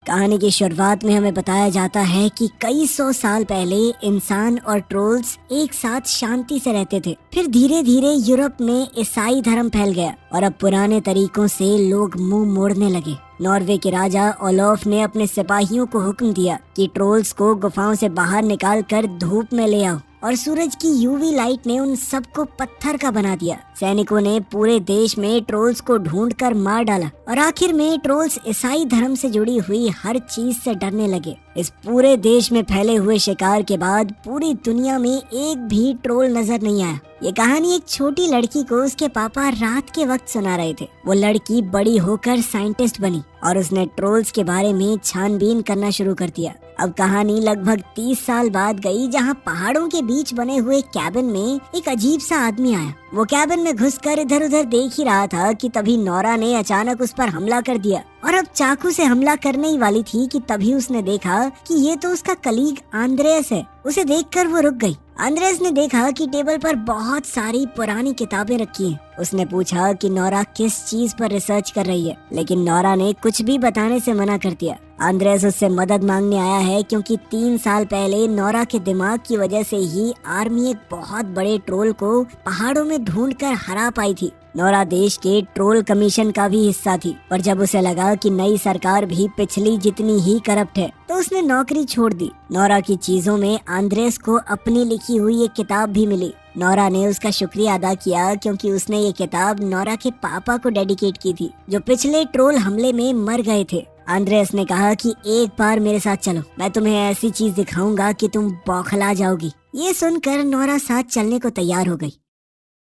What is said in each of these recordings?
कहानी की शुरुआत में हमें बताया जाता है कि कई सौ साल पहले इंसान और ट्रोल्स एक साथ शांति से रहते थे। फिर धीरे धीरे यूरोप में ईसाई धर्म फैल गया और अब पुराने तरीकों से लोग मुंह मोड़ने लगे। नॉर्वे के राजा ओलाफ ने अपने सिपाहियों को हुक्म दिया कि ट्रोल्स को गुफाओं से बाहर निकाल कर धूप में ले आओ, और सूरज की यूवी लाइट ने उन सबको पत्थर का बना दिया। सैनिकों ने पूरे देश में ट्रोल्स को ढूंढकर मार डाला और आखिर में ट्रोल्स ईसाई धर्म से जुड़ी हुई हर चीज से डरने लगे। इस पूरे देश में फैले हुए शिकार के बाद पूरी दुनिया में एक भी ट्रोल नजर नहीं आया। ये कहानी एक छोटी लड़की को उसके पापा रात के वक्त सुना रहे थे। वो लड़की बड़ी होकर साइंटिस्ट बनी और उसने ट्रोल्स के बारे में छानबीन करना शुरू कर दिया। अब कहानी लगभग 30 साल बाद गई, जहाँ पहाड़ों के बीच बने हुए कैबिन में एक अजीब सा आदमी आया। वो कैबिन में घुसकर इधर उधर देख ही रहा था कि तभी नोरा ने अचानक उस पर हमला कर दिया और अब चाकू से हमला करने ही वाली थी कि तभी उसने देखा कि ये तो उसका कलीग आंद्रेस है। उसे देखकर वो रुक गई। आंद्रेस ने देखा कि टेबल पर बहुत सारी पुरानी किताबें रखी हैं। उसने पूछा कि नोरा किस चीज पर रिसर्च कर रही है, लेकिन नोरा ने कुछ भी बताने से मना कर दिया। आंद्रेस उससे मदद मांगने आया है क्योंकि 3 साल पहले नोरा के दिमाग की वजह से ही आर्मी एक बहुत बड़े ट्रोल को पहाड़ों में ढूंढकर हरा पाई थी। नोरा देश के ट्रोल कमीशन का भी हिस्सा थी, पर जब उसे लगा कि नई सरकार भी पिछली जितनी ही करप्ट है तो उसने नौकरी छोड़ दी। नोरा की चीजों में आंद्रेस को अपनी लिखी हुई एक किताब भी मिली। नोरा ने उसका शुक्रिया अदा किया क्योंकि उसने ये किताब नोरा के पापा को डेडिकेट की थी, जो पिछले ट्रोल हमले में मर गए थे। आंद्रेस ने कहा कि एक बार मेरे साथ चलो, मैं तुम्हें ऐसी चीज दिखाऊंगा कि तुम बौखला जाओगी। ये सुनकर नोरा साथ चलने को तैयार हो गई।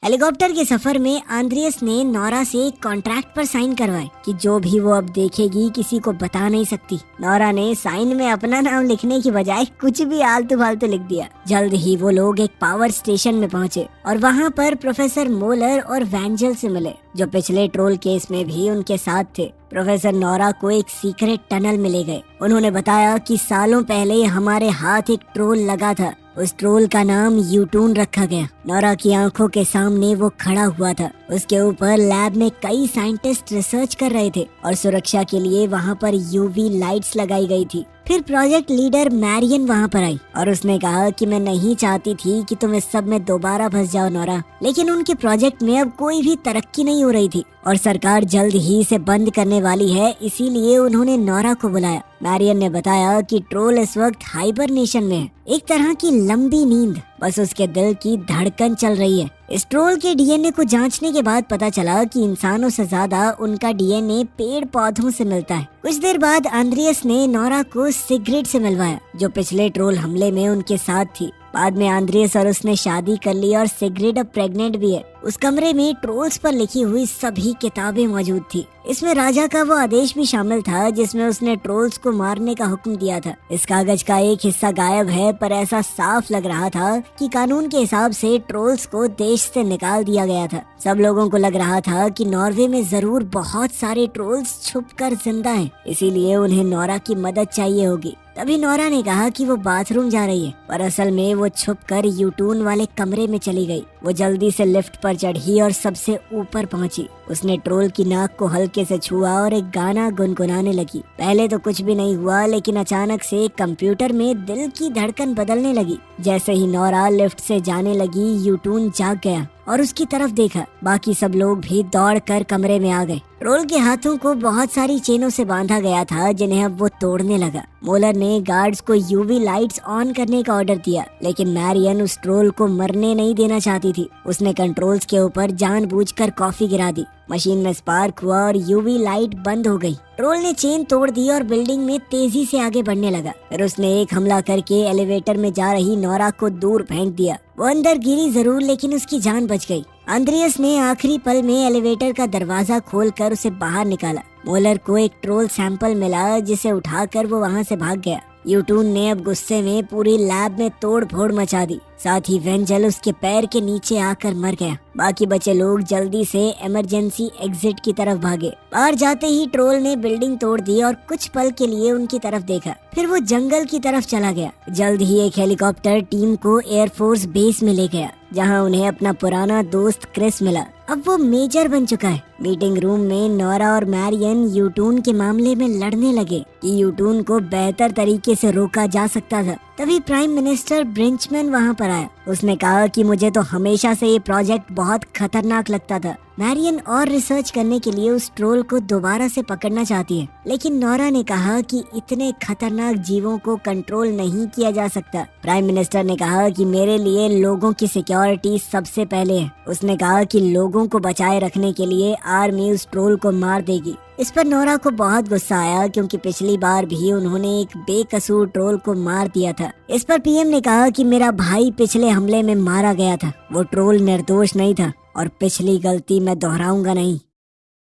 हेलीकॉप्टर के सफर में आंद्रेस ने नोरा से एक कॉन्ट्रैक्ट पर साइन करवाए कि जो भी वो अब देखेगी किसी को बता नहीं सकती। नोरा ने साइन में अपना नाम लिखने की बजाय कुछ भी आलतू फालतू लिख दिया। जल्द ही वो लोग एक पावर स्टेशन में पहुंचे और वहां पर प्रोफेसर मोलर और वैंजल से मिले, जो पिछले ट्रोल केस में भी उनके साथ थे। प्रोफेसर नोरा को एक सीक्रेट टनल में ले गए। उन्होंने बताया कि सालों पहले हमारे हाथ एक ट्रोल लगा था। उस ट्रोल का नाम यूटून रखा गया। नोरा की आंखों के सामने वो खड़ा हुआ था। उसके ऊपर लैब में कई साइंटिस्ट रिसर्च कर रहे थे और सुरक्षा के लिए वहाँ पर यूवी लाइट्स लगाई गई थी। फिर प्रोजेक्ट लीडर मैरियन वहाँ पर आई और उसने कहा कि मैं नहीं चाहती थी कि तुम इस सब में दोबारा फंस जाओ नोरा, लेकिन उनके प्रोजेक्ट में अब कोई भी तरक्की नहीं हो रही थी और सरकार जल्द ही इसे बंद करने वाली है, इसीलिए उन्होंने नोरा को बुलाया। मैरियन ने बताया कि ट्रोल इस वक्त हाइबरनेशन में है, एक तरह की लंबी नींद, बस उसके दिल की धड़कन चल रही है। इस ट्रोल के डीएनए को जांचने के बाद पता चला कि इंसानों से ज्यादा उनका डीएनए पेड़ पौधों से मिलता है। कुछ देर बाद आंद्रेस ने नोरा को सिगरेट से मिलवाया, जो पिछले ट्रोल हमले में उनके साथ थी। बाद में आंद्रेस और उसने शादी कर ली और सिगरेट अब प्रेग्नेंट भी है। उस कमरे में ट्रोल्स पर लिखी हुई सभी किताबें मौजूद थी। इसमें राजा का वो आदेश भी शामिल था जिसमें उसने ट्रोल्स को मारने का हुक्म दिया था। इस कागज का एक हिस्सा गायब है, पर ऐसा साफ लग रहा था कि कानून के हिसाब से ट्रोल्स को देश से निकाल दिया गया था। सब लोगों को लग रहा था कि नॉर्वे में जरूर बहुत सारे ट्रोल्स छुपकर जिंदा हैं, इसीलिए उन्हें नोरा की मदद चाहिए होगी। तभी नोरा ने कहा कि वो बाथरूम जा रही है, पर असल में वो छुपकर यूटून वाले कमरे में चली गई। वो जल्दी से लिफ्ट पर चढ़ी और सबसे ऊपर पहुंची। उसने ट्रोल की नाक को हल्के से छुआ और एक गाना गुनगुनाने लगी। पहले तो कुछ भी नहीं हुआ, लेकिन अचानक से कंप्यूटर में दिल की धड़कन बदलने लगी। जैसे ही नोरा लिफ्ट से जाने लगी, यूटून जाग गया और उसकी तरफ देखा। बाकी सब लोग भी दौड़कर कमरे में आ गए। ट्रोल के हाथों को बहुत सारी चेनों से बांधा गया था, जिन्हें अब वो तोड़ने लगा। मोलर ने गार्ड्स को यूवी लाइट्स ऑन करने का ऑर्डर दिया, लेकिन मैरियन उस ट्रोल को मरने नहीं देना चाहती थी। उसने कंट्रोल्स के ऊपर जानबूझकर कॉफी गिरा दी। मशीन में स्पार्क हुआ और यूवी लाइट बंद हो गई। ट्रोल ने चेन तोड़ दी और बिल्डिंग में तेजी से आगे बढ़ने लगा। फिर उसने एक हमला करके एलिवेटर में जा रही नोरा को दूर फेंक दिया। वो अंदर गिरी जरूर, लेकिन उसकी जान बच गई। आंद्रेस ने आखिरी पल में एलिवेटर का दरवाजा खोलकर उसे बाहर निकाला। मोलर को एक ट्रोल सैंपल मिला, जिसे उठाकर वो वहाँ से भाग गया। यूटून ने अब गुस्से में पूरी लैब में तोड़ फोड़ मचा दी। साथ ही वेंजल उसके पैर के नीचे आकर मर गया। बाकी बचे लोग जल्दी से इमरजेंसी एग्जिट की तरफ भागे। बाहर जाते ही ट्रोल ने बिल्डिंग तोड़ दी और कुछ पल के लिए उनकी तरफ देखा, फिर वो जंगल की तरफ चला गया। जल्द ही एक हेलीकॉप्टर टीम को एयरफोर्स बेस में ले गया, जहां उन्हें अपना पुराना दोस्त क्रिस मिला। अब वो मेजर बन चुका है। मीटिंग रूम में नोरा और मैरियन यूटून के मामले में लड़ने लगे कि यूटून को बेहतर तरीके से रोका जा सकता था। तभी प्राइम मिनिस्टर ब्रिंचमैन वहाँ पर आया। उसने कहा कि मुझे तो हमेशा से ये प्रोजेक्ट बहुत खतरनाक लगता था। मैरियन और रिसर्च करने के लिए उस ट्रोल को दोबारा से पकड़ना चाहती है, लेकिन नोरा ने कहा कि इतने खतरनाक जीवों को कंट्रोल नहीं किया जा सकता। प्राइम मिनिस्टर ने कहा कि मेरे लिए लोगों की सिक्योरिटी सबसे पहले है। उसने कहा कि लोगों को बचाए रखने के लिए आर्मी उस ट्रोल को मार देगी। इस पर नोरा को बहुत गुस्सा आया, क्योंकि पिछली बार भी उन्होंने एक बेकसूर ट्रोल को मार दिया था। इस पर पीएम ने कहा कि मेरा भाई पिछले हमले में मारा गया था, वो ट्रोल निर्दोष नहीं था और पिछली गलती मैं दोहराऊंगा नहीं।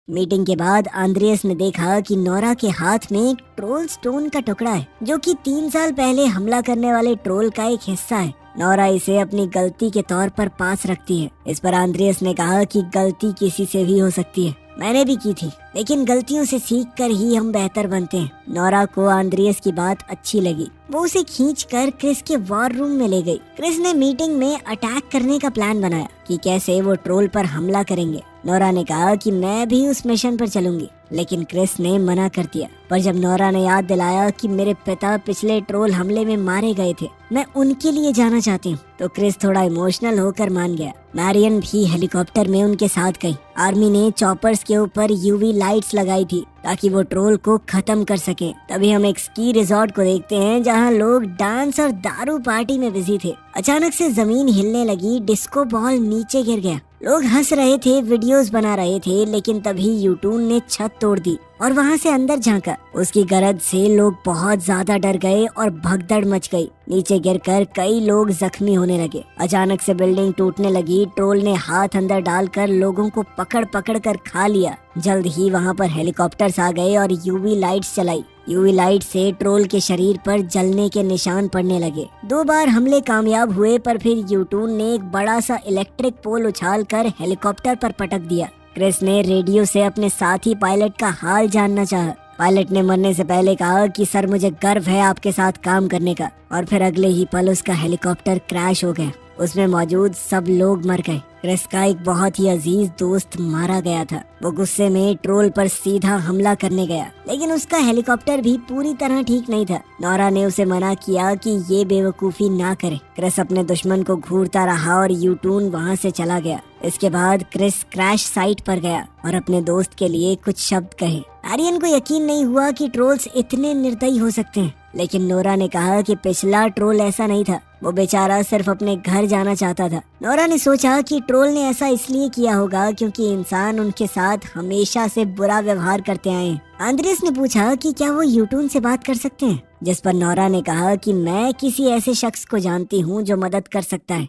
मीटिंग के बाद आंद्रियस ने देखा कि नोरा के हाथ में एक ट्रोल स्टोन का टुकड़ा है, जो कि 3 साल पहले हमला करने वाले ट्रोल का एक हिस्सा है। नोरा इसे अपनी गलती के तौर पर पास रखती है। इस पर आंद्रियस ने कहा कि गलती किसी से भी हो सकती है, मैंने भी की थी, लेकिन गलतियों से सीख कर ही हम बेहतर बनते हैं। नोरा को आंद्रियस की बात अच्छी लगी। वो उसे खींचकर क्रिस के वॉर रूम में ले गई। क्रिस ने मीटिंग में अटैक करने का प्लान बनाया कि कैसे वो ट्रोल पर हमला करेंगे। नोरा ने कहा कि मैं भी उस मिशन पर चलूंगी, लेकिन क्रिस ने मना कर दिया। पर जब नोरा ने याद दिलाया कि मेरे पिता पिछले ट्रोल हमले में मारे गए थे, मैं उनके लिए जाना चाहती हूँ, तो क्रिस थोड़ा इमोशनल होकर मान गया। मैरियन भी हेलीकॉप्टर में उनके साथ गई। आर्मी ने चॉपर्स के ऊपर यूवी लाइट्स लगाई थी ताकि वो ट्रोल को खत्म कर सके। तभी हम एक स्की रिजॉर्ट को देखते हैं, जहाँ लोग डांस और दारू पार्टी में बिजी थे। अचानक से जमीन हिलने लगी, डिस्को बॉल नीचे गिर गया। लोग हंस रहे थे, वीडियोस बना रहे थे, लेकिन तभी यूटून ने छत तोड़ दी और वहाँ से अंदर झांका। उसकी गरज से लोग बहुत ज्यादा डर गए और भगदड़ मच गई। नीचे गिरकर कई लोग जख्मी होने लगे। अचानक से बिल्डिंग टूटने लगी। ट्रोल ने हाथ अंदर डालकर लोगों को पकड़ पकड़ कर खा लिया। जल्द ही वहाँ पर हेलीकॉप्टर्स आ गए और यूवी लाइट्स चलाई। यूवी लाइट से ट्रोल के शरीर पर जलने के निशान पड़ने लगे। 2 बार हमले कामयाब हुए, पर फिर यूटून ने एक बड़ा सा इलेक्ट्रिक पोल उछालकर हेलीकॉप्टर पर पटक दिया। क्रिस ने रेडियो से अपने साथी पायलट का हाल जानना चाहा। पायलट ने मरने से पहले कहा कि सर, मुझे गर्व है आपके साथ काम करने का। और फिर अगले ही पल उसका हेलीकॉप्टर क्रैश हो गया। उसमें मौजूद सब लोग मर गए। क्रिस का एक बहुत ही अजीज दोस्त मारा गया था। वो गुस्से में ट्रोल पर सीधा हमला करने गया, लेकिन उसका हेलीकॉप्टर भी पूरी तरह ठीक नहीं था। नोरा ने उसे मना किया कि ये बेवकूफी ना करे। क्रिस अपने दुश्मन को घूरता रहा और यूटून वहाँ से चला गया। इसके बाद क्रिस क्रैश साइट पर गया और अपने दोस्त के लिए कुछ शब्द कहे। आर्यन को यकीन नहीं हुआ कि ट्रोल्स इतने निर्दयी हो सकते हैं, लेकिन नोरा ने कहा कि पिछला ट्रोल ऐसा नहीं था। वो बेचारा सिर्फ अपने घर जाना चाहता था। नोरा ने सोचा कि ट्रोल ने ऐसा इसलिए किया होगा क्योंकि इंसान उनके साथ हमेशा से बुरा व्यवहार करते आए हैं। आंद्रेस ने पूछा कि क्या वो यूटून से बात कर सकते हैं, जिस पर नोरा ने कहा कि मैं किसी ऐसे शख्स को जानती हूँ जो मदद कर सकता है।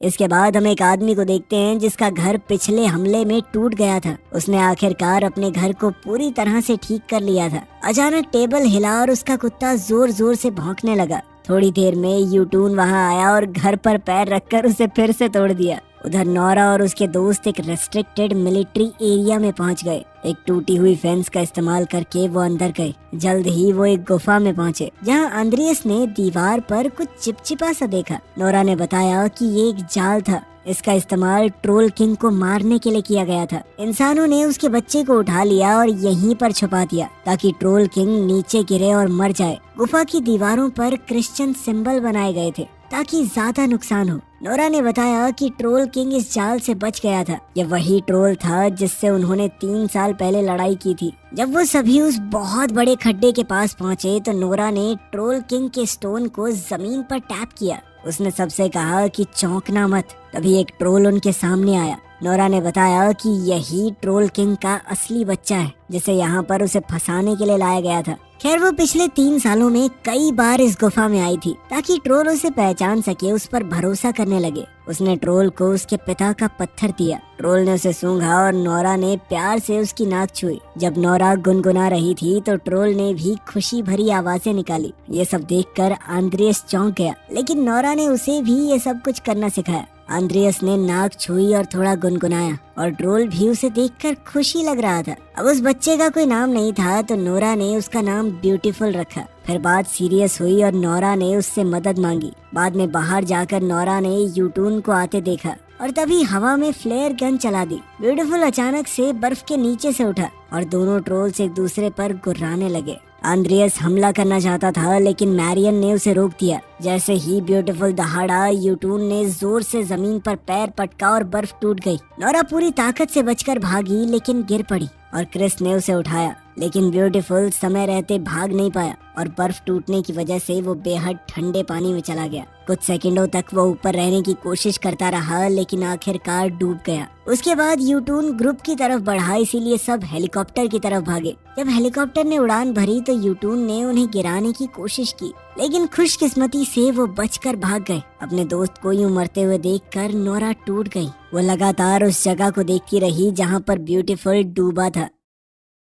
इसके बाद हम एक आदमी को देखते हैं जिसका घर पिछले हमले में टूट गया था। उसने आखिरकार अपने घर को पूरी तरह से ठीक कर लिया था। अचानक टेबल हिला और उसका कुत्ता जोर जोर से भौंकने लगा। थोड़ी देर में यूटून वहां आया और घर पर पैर रखकर उसे फिर से तोड़ दिया। उधर नोरा और उसके दोस्त एक रेस्ट्रिक्टेड मिलिट्री एरिया में पहुंच गए। एक टूटी हुई फेंस का इस्तेमाल करके वो अंदर गए। जल्द ही वो एक गुफा में पहुंचे, जहां आंद्रियस ने दीवार पर कुछ चिपचिपा सा देखा। नोरा ने बताया कि ये एक जाल था। इसका इस्तेमाल ट्रोल किंग को मारने के लिए किया गया था। इंसानों ने उसके बच्चे को उठा लिया और यहीं पर छुपा दिया ताकि ट्रोल किंग नीचे गिरे और मर जाए। गुफा की दीवारों पर क्रिश्चियन सिंबल बनाए गए थे ताकि ज्यादा नुकसान हो। नोरा ने बताया कि ट्रोल किंग इस जाल से बच गया था। यह वही ट्रोल था जिससे उन्होंने 3 साल पहले लड़ाई की थी। जब वो सभी उस बहुत बड़े खड्डे के पास पहुंचे तो नोरा ने ट्रोल किंग के स्टोन को जमीन पर टैप किया। उसने सबसे कहा कि चौंकना मत। तभी एक ट्रोल उनके सामने आया। नोरा ने बताया कि यही ट्रोल किंग का असली बच्चा है, जिसे यहाँ पर उसे फंसाने के लिए लाया गया था। खैर, वो पिछले 3 सालों में कई बार इस गुफा में आई थी ताकि ट्रोल उसे पहचान सके, उस पर भरोसा करने लगे। उसने ट्रोल को उसके पिता का पत्थर दिया। ट्रोल ने उसे सूंघा और नोरा ने प्यार से उसकी नाक छुई। जब नोरा गुनगुना रही थी तो ट्रोल ने भी खुशी भरी आवाजें निकाली। ये सब देखकर आंद्रियस चौंक गया, लेकिन नोरा ने उसे भी ये सब कुछ करना सिखाया। आंद्रियस ने नाक छुई और थोड़ा गुनगुनाया और ट्रोल भी उसे देखकर खुशी लग रहा था। अब उस बच्चे का कोई नाम नहीं था तो नोरा ने उसका नाम ब्यूटीफुल रखा। फिर बात सीरियस हुई और नोरा ने उससे मदद मांगी। बाद में बाहर जाकर नोरा ने यूटून को आते देखा और तभी हवा में फ्लेयर गन चला दी। ब्यूटीफुल अचानक से बर्फ के नीचे से उठा और दोनों ट्रोल्स एक दूसरे पर गुर्राने लगे। आंद्रियस हमला करना चाहता था लेकिन मैरियन ने उसे रोक दिया। जैसे ही ब्यूटीफुल दहाड़ा, यूटून ने जोर से जमीन पर पैर पटका और बर्फ टूट गई। नोरा पूरी ताकत से बचकर भागी लेकिन गिर पड़ी और क्रिस ने उसे उठाया, लेकिन ब्यूटीफुल समय रहते भाग नहीं पाया और बर्फ टूटने की वजह से वो बेहद ठंडे पानी में चला गया। कुछ सेकंडों तक वो ऊपर रहने की कोशिश करता रहा लेकिन आखिरकार डूब गया। उसके बाद यूटून ग्रुप की तरफ बढ़ा, इसीलिए सब हेलीकॉप्टर की तरफ भागे। जब हेलीकॉप्टर ने उड़ान भरी तो यूटून ने उन्हें गिराने की कोशिश की, लेकिन खुशकिस्मती से वो बचकर भाग गए। अपने दोस्त को यूं मरते हुए देखकर नोरा टूट गई। वो लगातार उस जगह को देखती रही जहाँ पर ब्यूटीफुल डूबा था।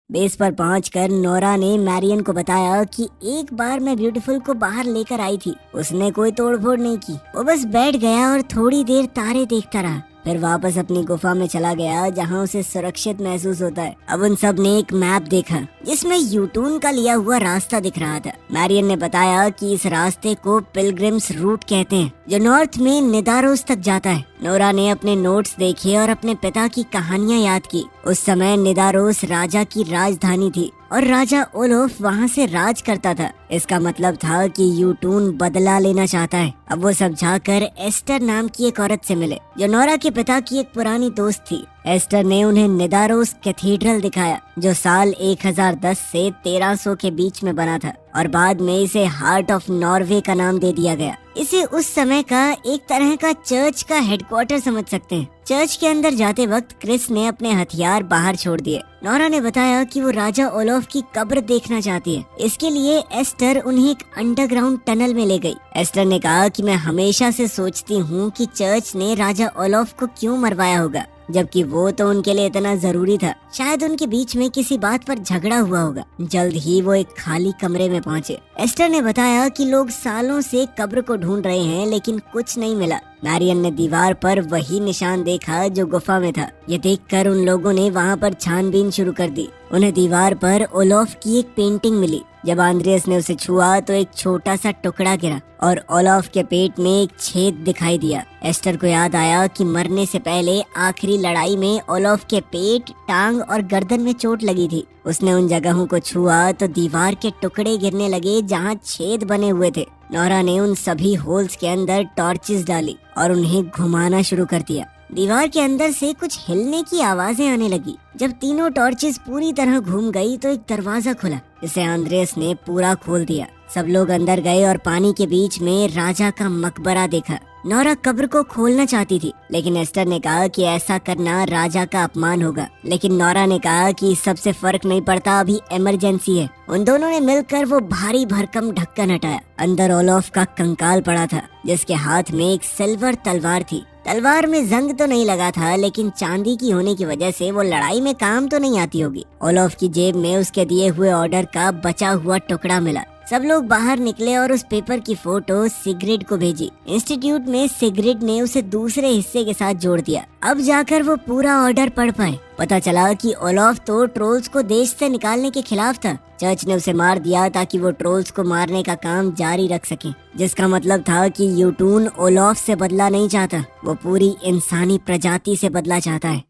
बेस पर पहुंचकर नोरा ने मैरियन को बताया कि एक बार मैं ब्यूटीफुल को बाहर लेकर आई थी। उसने कोई तोड़फोड़ नहीं की, वो बस बैठ गया और थोड़ी देर तारे देखता रहा, फिर वापस अपनी गुफा में चला गया जहां उसे सुरक्षित महसूस होता है। अब उन सब ने एक मैप देखा जिसमें यूटून का लिया हुआ रास्ता दिख रहा था। मैरियन ने बताया कि इस रास्ते को पिलग्रिम्स रूट कहते हैं, जो नॉर्थ में निदारोस तक जाता है। नोरा ने अपने नोट्स देखे और अपने पिता की कहानियां याद की। उस समय निदारोस राजा की राजधानी थी और राजा ओलोफ वहां से राज करता था। इसका मतलब था कि यूटून बदला लेना चाहता है। अब वो सब जाकर एस्टर नाम की एक औरत से मिले, जो नोरा के पिता की एक पुरानी दोस्त थी। एस्टर ने उन्हें निदारोस कैथीड्रल दिखाया, जो साल 1010 से 1300 के बीच में बना था और बाद में इसे हार्ट ऑफ नॉर्वे का नाम दे दिया गया। इसे उस समय का एक तरह का चर्च का हेडक्वार्टर समझ सकते हैं। चर्च के अंदर जाते वक्त क्रिस ने अपने हथियार बाहर छोड़ दिए। नोरा ने बताया कि वो राजा ओलोफ की कब्र देखना चाहती है। इसके लिए एस्टर उन्हें एक अंडरग्राउंड टनल में ले गई। एस्टर ने कहा कि मैं हमेशा से सोचती हूँ कि चर्च ने राजा ओलोफ को क्यों मरवाया होगा, जबकि वो तो उनके लिए इतना जरूरी था। शायद उनके बीच में किसी बात पर झगड़ा हुआ होगा। जल्द ही वो एक खाली कमरे में पहुंचे। एस्टर ने बताया कि लोग सालों से कब्र को ढूंढ रहे हैं लेकिन कुछ नहीं मिला। मैरियन ने दीवार पर वही निशान देखा जो गुफा में था। ये देखकर उन लोगों ने वहाँ पर छानबीन शुरू कर दी। उन्हें दीवार पर ओलोफ की एक पेंटिंग मिली। जब आंद्रियस ने उसे छुआ तो एक छोटा सा टुकड़ा गिरा और ओलोफ के पेट में एक छेद दिखाई दिया। एस्टर को याद आया कि मरने से पहले आखिरी लड़ाई में ओलोफ के पेट, टांग और गर्दन में चोट लगी थी। उसने उन जगहों को छुआ तो दीवार के टुकड़े गिरने लगे जहाँ छेद बने हुए थे। नोरा ने उन सभी होल्स के अंदर टॉर्चेस डाली और उन्हें घुमाना शुरू कर दिया। दीवार के अंदर से कुछ हिलने की आवाजें आने लगी। जब तीनों टॉर्चेस पूरी तरह घूम गई तो एक दरवाजा खुला, जिसे आंद्रेस ने पूरा खोल दिया। सब लोग अंदर गए और पानी के बीच में राजा का मकबरा देखा। नोरा कब्र को खोलना चाहती थी, लेकिन एस्टर ने कहा कि ऐसा करना राजा का अपमान होगा। लेकिन नोरा ने कहा कि इस सबसे फर्क नहीं पड़ता, अभी इमरजेंसी है। उन दोनों ने मिलकर वो भारी भरकम ढक्कन हटाया। अंदर ओलोफ का कंकाल पड़ा था, जिसके हाथ में एक सिल्वर तलवार थी। तलवार में जंग तो नहीं लगा था, लेकिन चांदी की होने की वजह से वो लड़ाई में काम तो नहीं आती होगी। ओलोफ की जेब में उसके दिए हुए ऑर्डर का बचा हुआ टुकड़ा मिला। सब लोग बाहर निकले और उस पेपर की फोटो सिग्रिड को भेजी। इंस्टीट्यूट में सिग्रिड ने उसे दूसरे हिस्से के साथ जोड़ दिया। अब जाकर वो पूरा ऑर्डर पढ़ पाए। पता चला कि ओलोफ तो ट्रोल्स को देश से निकालने के खिलाफ था। चर्च ने उसे मार दिया ताकि वो ट्रोल्स को मारने का काम जारी रख सके, जिसका मतलब था कि यूटून ओलोफ से बदला नहीं चाहता, वो पूरी इंसानी प्रजाति से बदला चाहता है।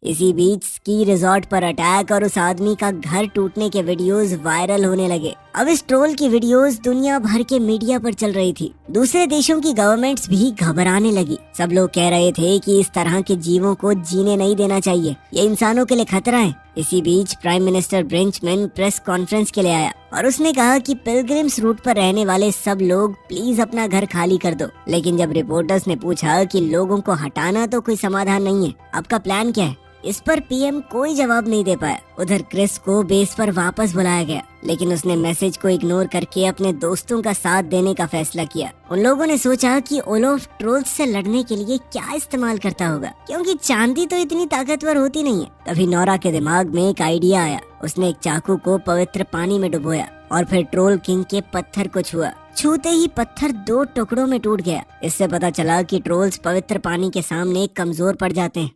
इसी बीच स्की रिजॉर्ट पर अटैक और उस आदमी का घर टूटने के वीडियोस वायरल होने लगे। अब इस ट्रोल की वीडियोस दुनिया भर के मीडिया पर चल रही थी। दूसरे देशों की गवर्नमेंट्स भी घबराने लगी। सब लोग कह रहे थे कि इस तरह के जीवों को जीने नहीं देना चाहिए, ये इंसानों के लिए खतरा है। इसी बीच प्राइम मिनिस्टर ब्रेंचमैन प्रेस कॉन्फ्रेंस के लिए आया और उसने कहा कि पिलग्रिम्स रूट पर रहने वाले सब लोग प्लीज अपना घर खाली कर दो। लेकिन जब रिपोर्टर्स ने पूछा कि लोगों को हटाना तो कोई समाधान नहीं है, आपका प्लान क्या है, इस पर पीएम कोई जवाब नहीं दे पाया। उधर क्रिस को बेस पर वापस बुलाया गया, लेकिन उसने मैसेज को इग्नोर करके अपने दोस्तों का साथ देने का फैसला किया। उन लोगों ने सोचा कि ओलोफ ट्रोल्स से लड़ने के लिए क्या इस्तेमाल करता होगा, क्योंकि चांदी तो इतनी ताकतवर होती नहीं है। तभी नोरा के दिमाग में एक आइडिया आया। उसने एक चाकू को पवित्र पानी में डुबोया और फिर ट्रोल किंग के पत्थर को छुआ। छूते ही पत्थर 2 टुकड़ों में टूट गया। इससे पता चला कि ट्रोल्स पवित्र पानी के सामने कमजोर पड़ जाते हैं।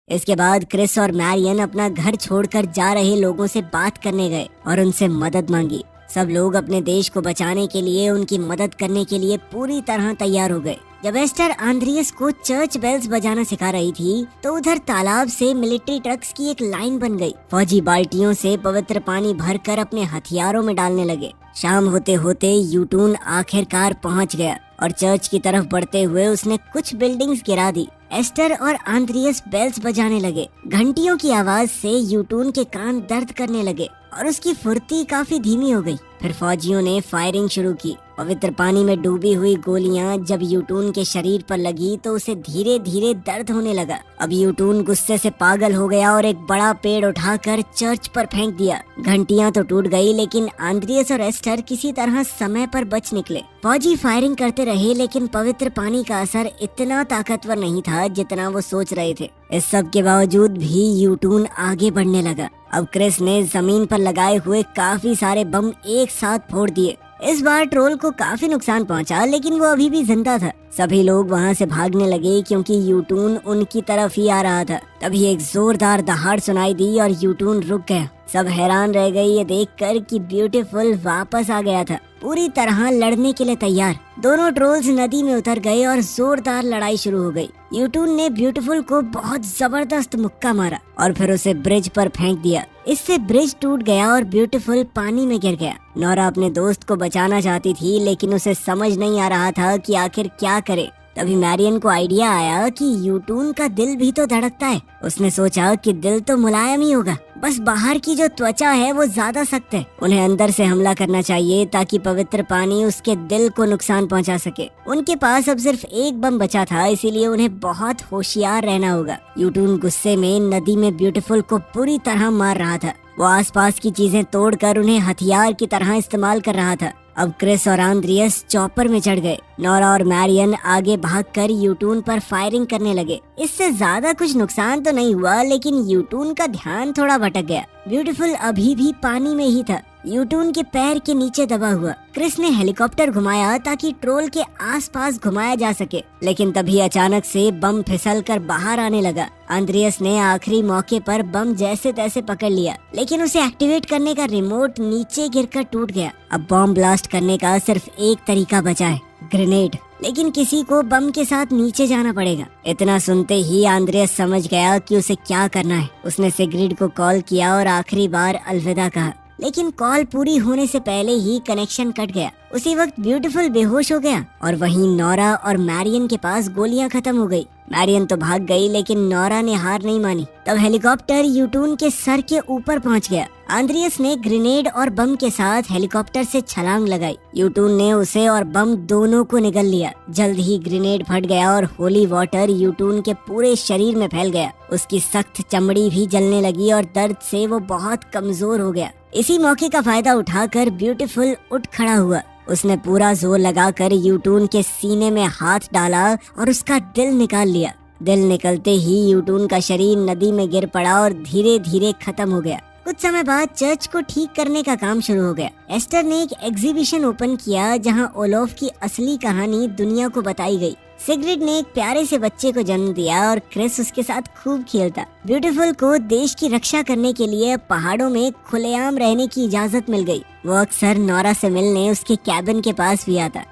इसके बाद क्रिस और मैरियन अपना घर छोड़कर जा रहे लोगों से बात करने गए और उनसे मदद मांगी। सब लोग अपने देश को बचाने के लिए, उनकी मदद करने के लिए पूरी तरह तैयार हो गए। जब एस्टर आंद्रियस को चर्च बेल्स बजाना सिखा रही थी तो उधर तालाब से मिलिट्री ट्रक्स की एक लाइन बन गई। फौजी बाल्टियों से पवित्र पानी भरकर अपने हथियारों में डालने लगे। शाम होते होते यूटून आखिरकार पहुंच गया और चर्च की तरफ बढ़ते हुए उसने कुछ बिल्डिंग्स गिरा दी। एस्टर और आंद्रियस बेल्स बजाने लगे। घंटियों की आवाज से यूटून के कान दर्द करने लगे और उसकी फुर्ती काफी धीमी हो गई। फिर फौजियों ने फायरिंग शुरू की। पवित्र पानी में डूबी हुई गोलियां जब यूटून के शरीर पर लगी तो उसे धीरे धीरे दर्द होने लगा। अब यूटून गुस्से से पागल हो गया और एक बड़ा पेड़ उठाकर चर्च पर फेंक दिया। घंटियां तो टूट गई लेकिन आंद्रियस और एस्टर किसी तरह समय पर बच निकले। फौजी फायरिंग करते रहे लेकिन पवित्र पानी का असर इतना ताकतवर नहीं था जितना वो सोच रहे थे। इस सब के बावजूद भी यूटून आगे बढ़ने लगा। अब क्रिस ने जमीन पर लगाए हुए काफी सारे बम एक साथ फोड़ दिए। इस बार ट्रोल को काफी नुकसान पहुंचा लेकिन वो अभी भी जिंदा था। सभी लोग वहां से भागने लगे क्योंकि यूटून उनकी तरफ ही आ रहा था। तभी एक जोरदार दहाड़ सुनाई दी और यूटून रुक गया। सब हैरान रह गए ये देखकर कि ब्यूटीफुल वापस आ गया था, पूरी तरह लड़ने के लिए तैयार। दोनों ट्रोल्स नदी में उतर गए और जोरदार लड़ाई शुरू हो गई। यूटून ने ब्यूटीफुल को बहुत जबरदस्त मुक्का मारा और फिर उसे ब्रिज पर फेंक दिया। इससे ब्रिज टूट गया और ब्यूटीफुल पानी में गिर गया। नोरा अपने दोस्त को बचाना चाहती थी लेकिन उसे समझ नहीं आ रहा था कि आखिर क्या करे। तभी मैरियन को आइडिया आया कि यूटून का दिल भी तो धड़कता है। उसने सोचा कि दिल तो मुलायम ही होगा, बस बाहर की जो त्वचा है वो ज्यादा सख्त है। उन्हें अंदर से हमला करना चाहिए ताकि पवित्र पानी उसके दिल को नुकसान पहुंचा सके। उनके पास अब सिर्फ एक बम बचा था, इसीलिए उन्हें बहुत होशियार रहना होगा। यूटून गुस्से में नदी में ब्यूटीफुल को पूरी तरह मार रहा था। वो आसपास की चीजें तोड़कर उन्हें हथियार की तरह इस्तेमाल कर रहा था। अब क्रिस और आंद्रियस चॉपर में चढ़ गए। नोरा और मैरियन आगे भागकर यूटून पर फायरिंग करने लगे। इससे ज्यादा कुछ नुकसान तो नहीं हुआ लेकिन यूटून का ध्यान थोड़ा भटक गया। ब्यूटीफुल अभी भी पानी में ही था, यूटून के पैर के नीचे दबा हुआ। क्रिस ने हेलीकॉप्टर घुमाया ताकि ट्रोल के आसपास घुमाया जा सके, लेकिन तभी अचानक से बम फिसलकर बाहर आने लगा। आंद्रियस ने आखिरी मौके पर बम जैसे तैसे पकड़ लिया, लेकिन उसे एक्टिवेट करने का रिमोट नीचे गिरकर टूट गया। अब बम ब्लास्ट करने का सिर्फ एक तरीका बचा है, ग्रेनेड। लेकिन किसी को बम के साथ नीचे जाना पड़ेगा। इतना सुनते ही आंद्रियस समझ गया कि उसे क्या करना है। उसने सिग्रिड को कॉल किया और आखिरी बार अलविदा कहा, लेकिन कॉल पूरी होने से पहले ही कनेक्शन कट गया। उसी वक्त ब्यूटीफुल बेहोश हो गया और वहीं नोरा और मैरियन के पास गोलियां खत्म हो गई। मैरियन तो भाग गई लेकिन नोरा ने हार नहीं मानी। तब हेलीकॉप्टर यूटून के सर के ऊपर पहुंच गया। आंद्रियस ने ग्रेनेड और बम के साथ हेलीकॉप्टर से छलांग लगाई। यूटून ने उसे और बम दोनों को निगल लिया। जल्द ही ग्रेनेड फट गया और होली वाटर यूटून के पूरे शरीर में फैल गया। उसकी सख्त चमड़ी भी जलने लगी और दर्द से वो बहुत कमजोर हो गया। इसी मौके का फायदा उठाकर ब्यूटीफुल उठ खड़ा हुआ। उसने पूरा जोर लगाकर यूटून के सीने में हाथ डाला और उसका दिल निकाल लिया। दिल निकलते ही यूटून का शरीर नदी में गिर पड़ा और धीरे धीरे खत्म हो गया। कुछ समय बाद चर्च को ठीक करने का काम शुरू हो गया। एस्टर ने एक एग्जीबिशन ओपन किया जहां ओलोफ की असली कहानी दुनिया को बताई गई। सिग्रिड ने एक प्यारे से बच्चे को जन्म दिया और क्रिस उसके साथ खूब खेलता। ब्यूटीफुल को देश की रक्षा करने के लिए पहाड़ों में खुलेआम रहने की इजाजत मिल गई। वो अक्सर नोरा से मिलने उसके कैबिन के पास भी आता।